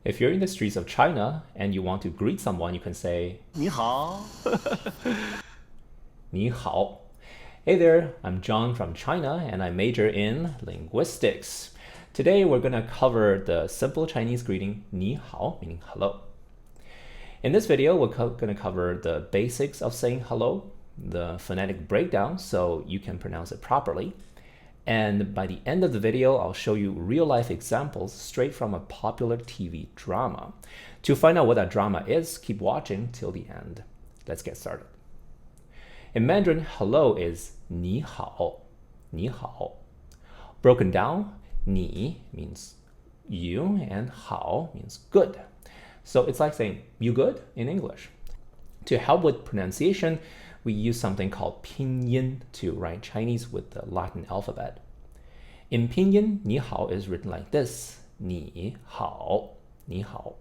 If you're in the streets of China and you want to greet someone, you can say 你好. 你好. Hey there, I'm John from China and I major in linguistics. Today we're going to cover the simple Chinese greeting 你好, meaning hello. In this video, we're going to cover the basics of saying hello, the phonetic breakdown so you can pronounce it properly. And by the end of the video, I'll show you real-life examples straight from a popular TV drama. To find out what that drama is, keep watching till the end. Let's get started. In Mandarin, hello is 你好, 你好. Broken down, 你 means you and 好 means good. So it's like saying you good in English. To help with pronunciation, we use something called pinyin to write Chinese with the Latin alphabet. In pinyin, 你好 is written like this, 你好, 你好.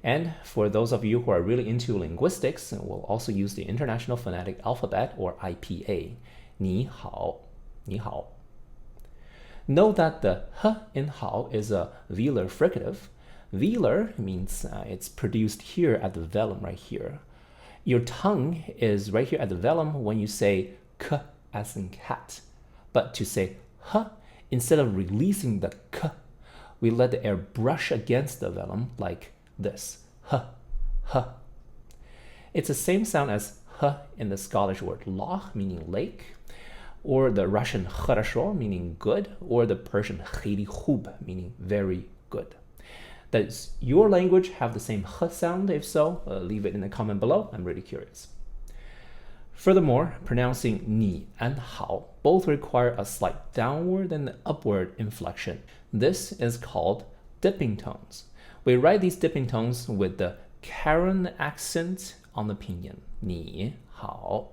And for those of you who are really into linguistics, we'll also use the International Phonetic Alphabet, or IPA, 你好, 你好. Note that the h in 好 is a velar fricative. Velar means it's produced here at the velum right here. Your tongue is right here at the velum when you say k as in cat. But to say h, instead of releasing the k, we let the air brush against the velum like this. H, h. It's the same sound as h in the Scottish word loch, meaning lake, or the Russian хорошо, meaning good, or the Persian khiri khub, meaning very good. Does your language have the same h sound? If so, leave it in the comment below. I'm really curious. Furthermore, pronouncing ni and hao both require a slight downward and upward inflection. This is called dipping tones. We write these dipping tones with the Karen accent on the pinyin, ni hao.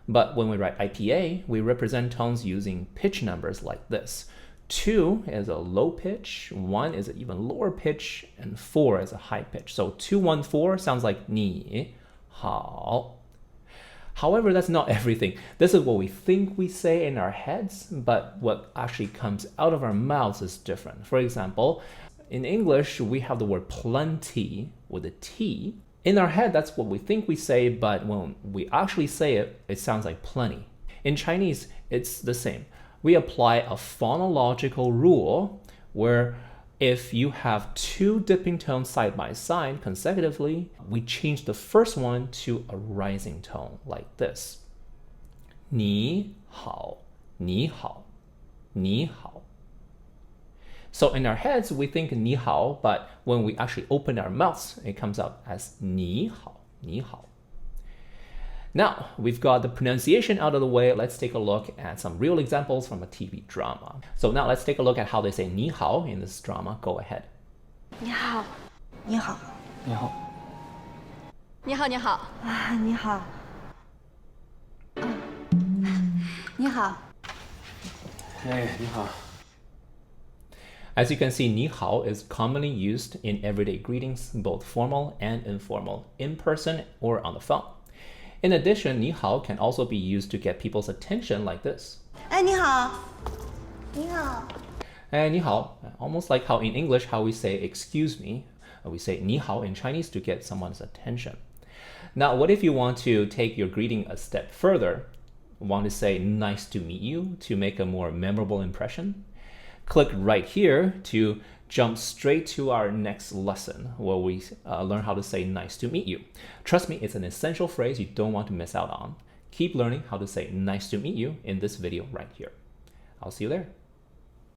But when we write IPA, we represent tones using pitch numbers like this. 2 is a low pitch, 1 is an even lower pitch, and 4 is a high pitch. So 2, 1, 4 sounds like ni hao. However, that's not everything. This is what we think we say in our heads, but what actually comes out of our mouths is different. For example, in English, we have the word plenty with a T. In our head, that's what we think we say, but when we actually say it, it sounds like plenty. In Chinese, it's the same. We apply a phonological rule where if you have two dipping tones side by side consecutively, we change the first one to a rising tone like this. 你好, 你好, 你好. So in our heads, we think 你好, but when we actually open our mouths, it comes out as 你好, 你好. Now, we've got the pronunciation out of the way. Let's take a look at some real examples from a TV drama. So now let's take a look at how they say 你好 in this drama. Go ahead. 你好，你好，你好，你好，你好啊，你好，你好。哎，你好。 As you can see, 你好 is commonly used in everyday greetings, both formal and informal, in person or on the phone. In addition, 你好 can also be used to get people's attention like this. 哎，你好，你好。Eh, 你好, almost like how in English how we say excuse me. We say 你好 in Chinese to get someone's attention. Now, what if you want to take your greeting a step further? Want to say nice to meet you to make a more memorable impression? Click right here to jump straight to our next lesson where we learn how to say nice to meet you. Trust me, it's an essential phrase you don't want to miss out on. Keep learning how to say nice to meet you in this video right here. I'll see you there.